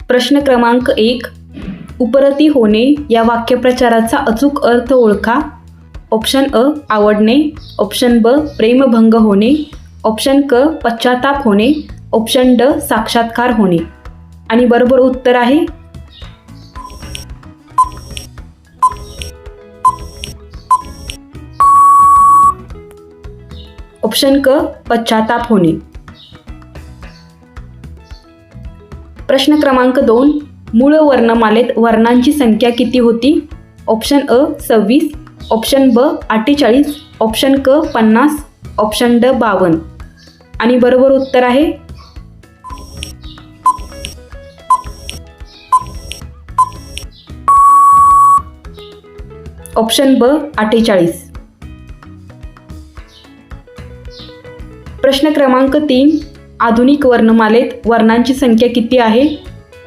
प्रश्न क्रमांक 1. उपरती होणे या वाक्यप्रचाराचा अचूक अर्थ ओळखा. ऑप्शन अ आवडणे, ऑप्शन ब प्रेमभंग होणे, ऑप्शन क पश्चाताप होणे, ऑप्शन ड साक्षात्कार होणे. आणि बरोबर उत्तर आहे ऑप्शन क पश्चाताप होणे. प्रश्न क्रमांक 2. मूळ वर्णमालेत वर्णांची संख्या किती होती? ऑप्शन अ 26, ऑप्शन ब 48, ऑप्शन क 50, ऑप्शन ड 52. आणि बरोबर उत्तर आहे ऑप्शन ब 48. प्रश्न क्रमांक 3. आधुनिक वर्णमालेत वर्णांची संख्या किती आहे?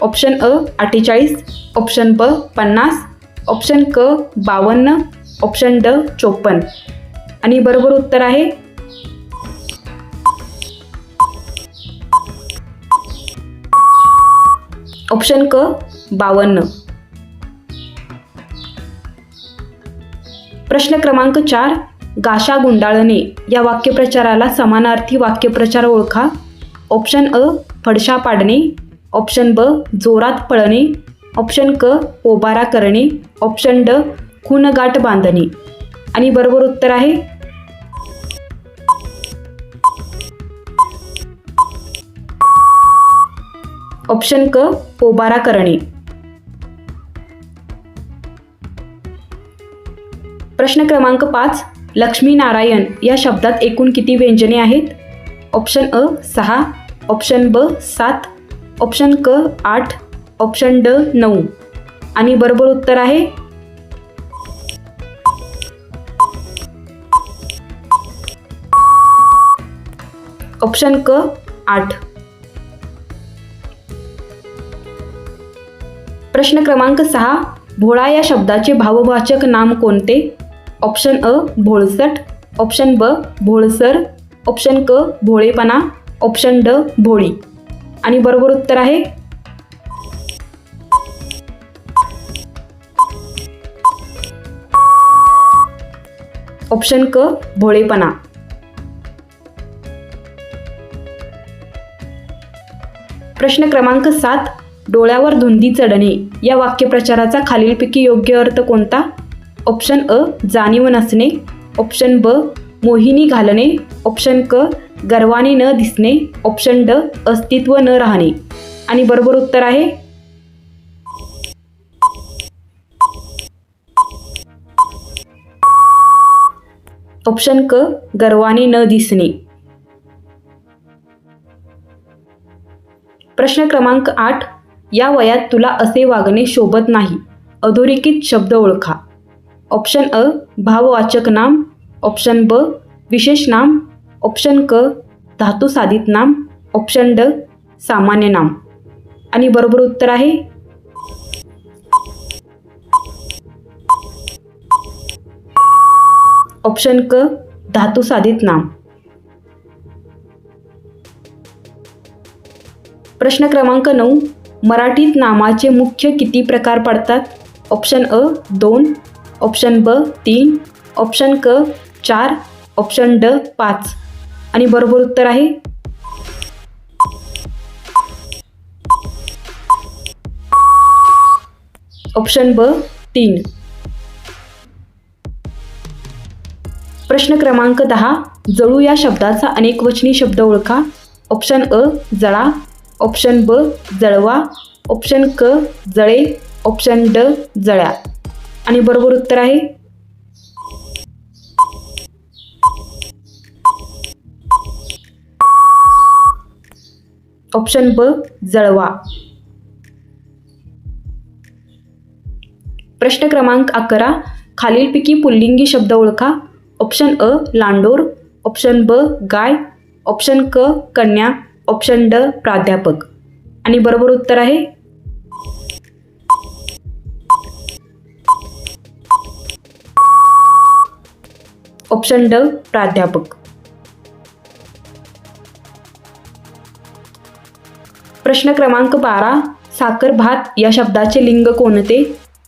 ऑप्शन अ 48, ऑप्शन ब 50, ऑप्शन क 52, ऑप्शन ड 54. आणि बरोबर उत्तर आहे ऑप्शन क 52. प्रश्न क्रमांक 4. गाशा गुंडाळणे या वाक्यप्रचाराला समानार्थी वाक्यप्रचार ओळखा. ऑप्शन अ फडशा पाडणे, ऑप्शन ब जोरात पळणे, ऑप्शन क पोबारा करणे, ऑप्शन ड खूनगाठ बांधणे. आणि बरोबर उत्तर आहे ऑप्शन क पोबारा करणे. प्रश्न क्रमांक 5. लक्ष्मीनारायण या शब्दात एकूण किती व्यंजने आहेत? ऑप्शन अ 6, ऑप्शन ब 7, ऑप्शन क 8, ऑप्शन ड 9. आणि बरोबर उत्तर आहे ऑप्शन क 8. प्रश्न क्रमांक 6. भोळा या शब्दाचे भाववाचक नाम कोणते? ऑप्शन अ भोळसट, ऑप्शन ब भोळसर, ऑप्शन क भोळेपणा, ऑप्शन ड भोळी. आणि बरोबर उत्तर आहे ऑप्शन क भोळेपणा. प्रश्न क्रमांक 7. डोळ्यावर धुंदी चढणे या वाक्यप्रचाराचा खालीलपैकी योग्य अर्थ कोणता? ऑप्शन अ जाणीव नसणे, ऑप्शन ब मोहिनी घालणे, ऑप्शन क गर्वाने न दिसणे, ऑप्शन ड अस्तित्व न राहणे. आणि बरोबर उत्तर आहे ऑप्शन क गर्वाने न दिसणे. प्रश्न क्रमांक 8. या वयात तुला असे वागणे शोभत नाही. अधोरेखित शब्द ओळखा. ऑप्शन अ भाववाचक नाम, ऑप्शन ब विशेष नाम, ऑप्शन क धातुसाधित नाम, ऑप्शन ड सामान्य नाम. आणि बरोबर उत्तर आहे ऑप्शन क धातुसाधित नाम. प्रश्न क्रमांक 9. मराठीत नामाचे मुख्य किती प्रकार पडतात? ऑप्शन अ 2, ऑप्शन ब 3, ऑप्शन क 4, ऑप्शन ड 5. आणि बरोबर उत्तर आहे ऑप्शन ब 3. प्रश्न क्रमांक 10. जळू या शब्दाचा अनेकवचनी शब्द ओळखा. ऑप्शन अ जळा, ऑप्शन ब जळवा, ऑप्शन क जळे, ऑप्शन ड जळ्या. आणि बरोबर उत्तर आहे ऑप्शन ब जळवा. प्रश्न क्रमांक 11. खालीलपैकी पुल्लिंगी शब्द ओळखा. ऑप्शन अ लांडोर, ऑप्शन ब गाय, ऑप्शन क कन्या, ऑप्शन ड प्राध्यापक. आणि बरोबर उत्तर आहे ऑप्शन ड प्राध्यापक. प्रश्न क्रमांक 12. साखर भात या शब्दाचे लिंग कोणते?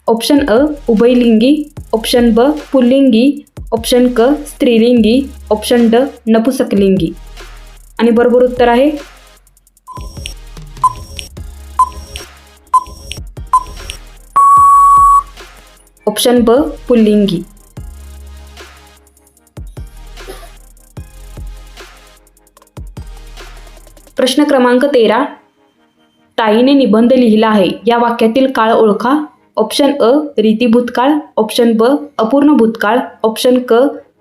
ऑप्शन अ उभयलिंगी, ऑप्शन ब पुल्लिंगी, ऑप्शन क स्त्रीलिंगी, ऑप्शन ड नपुसकलिंगी. आणि बरोबर उत्तर आहे ऑप्शन ब पुल्लिंगी. प्रश्न क्रमांक 13. ताईने निबंध लिहिला आहे या वाक्यातील काळ ओळखा. ऑप्शन अ रीती भूतकाळ, ऑप्शन ब अपूर्ण भूतकाळ, ऑप्शन क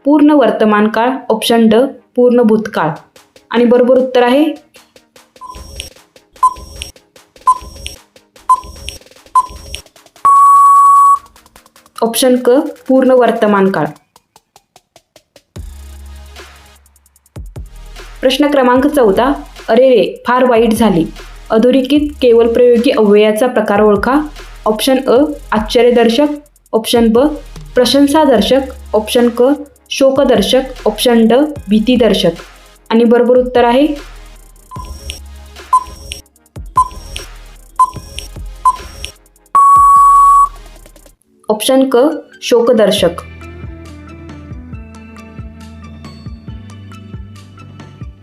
पूर्ण वर्तमान काळ, ऑप्शन ड पूर्ण भूतकाळ. आणि बरोबर उत्तर आहे ऑप्शन क पूर्ण वर्तमान काळ. प्रश्न क्रमांक 14. अरे रे फार वाईट झाली. अधोरेखित केवळ प्रयोगी अव्ययाचा प्रकार ओळखा. ऑप्शन अ आश्चर्यदर्शक, ऑप्शन ब प्रशंसादर्शक, ऑप्शन क शोकदर्शक, ऑप्शन ड भीतीदर्शक. आणि बरोबर उत्तर आहे ऑप्शन क शोकदर्शक.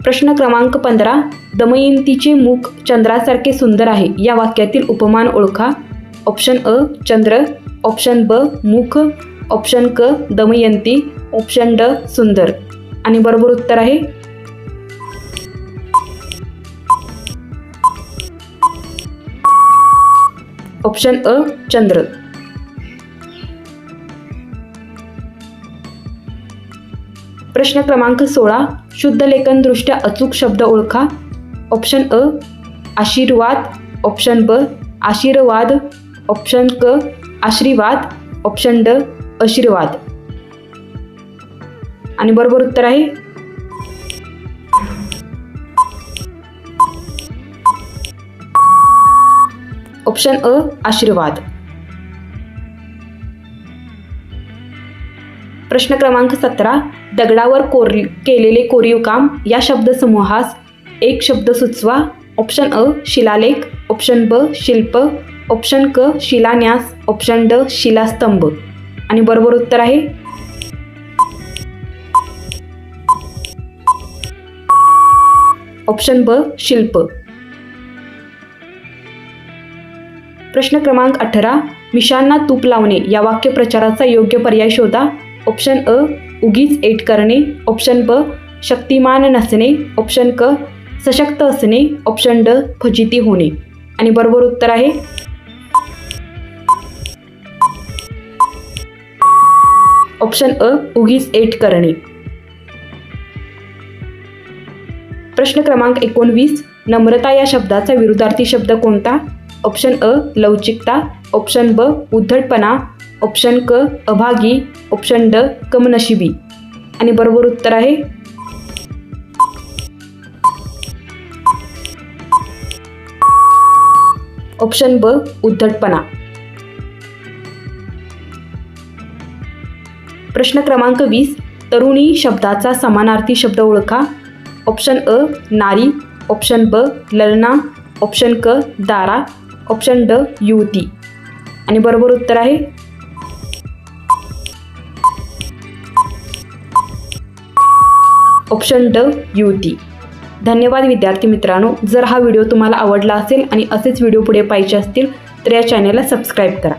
प्रश्न क्रमांक 15. दमयंतीचे मुख चंद्रासारखे सुंदर आहे या वाक्यातील उपमान ओळखा. ऑप्शन अ चंद्र, ऑप्शन ब मुख, ऑप्शन क दमयंती, ऑप्शन ड सुंदर. आणि बरोबर उत्तर आहे ऑप्शन अ चंद्र. प्रश्न क्रमांक 16. शुद्ध लेखनदृष्ट्या अचूक शब्द ओळखा. ऑप्शन अ आशीर्वाद, ऑप्शन ब आशीर्वाद, ऑप्शन क आशीर्वाद, ऑप्शन ड आशीर्वाद. आणि बरोबर उत्तर आहे ऑप्शन अ आशीर्वाद. प्रश्न क्रमांक 17. दगडावर केलेले कोरीव काम या शब्दसमूहास एक शब्द सुचवा. ऑप्शन अ शिलालेख, ऑप्शन ब शिल्प, ऑप्शन क शिलान्यास, ऑप्शन ड शिलास्तंभ. आणि बरोबर उत्तर आहे ऑप्शन ब शिल्प. प्रश्न क्रमांक 18. मिशांना तूप लावणे या वाक्यप्रचाराचा योग्य पर्याय शोधा. ऑप्शन अ उगीच एट करणे, ऑप्शन ब शक्तिमान नसणे, ऑप्शन क सशक्त असणे, ऑप्शन ड फजिती होणे. आणि बरोबर उत्तर आहे ऑप्शन अ उगीच एट करणे. प्रश्न क्रमांक 19. नम्रता या शब्दाचा विरुद्धार्थी शब्द कोणता? ऑप्शन अ लवचिकता, ऑप्शन ब उद्धटपणा, ऑप्शन क अभागी, ऑप्शन ड कमनशिबी. आणि बरोबर उत्तर आहे ऑप्शन ब उद्धटपणा. प्रश्न क्रमांक 20. तरुणी शब्दाचा समानार्थी शब्द ओळखा. ऑप्शन अ नारी, ऑप्शन ब ललना, ऑप्शन क दारा, ऑप्शन ड युवती. आणि बरोबर उत्तर आहे ऑप्शन ड युवती. धन्यवाद विद्यार्थी मित्रांनो. जर हा व्हिडिओ तुम्हाला आवडला असेल आणि असेच व्हिडिओ पुढे पाहिजे असतील तर या चॅनेलला सबस्क्राईब करा.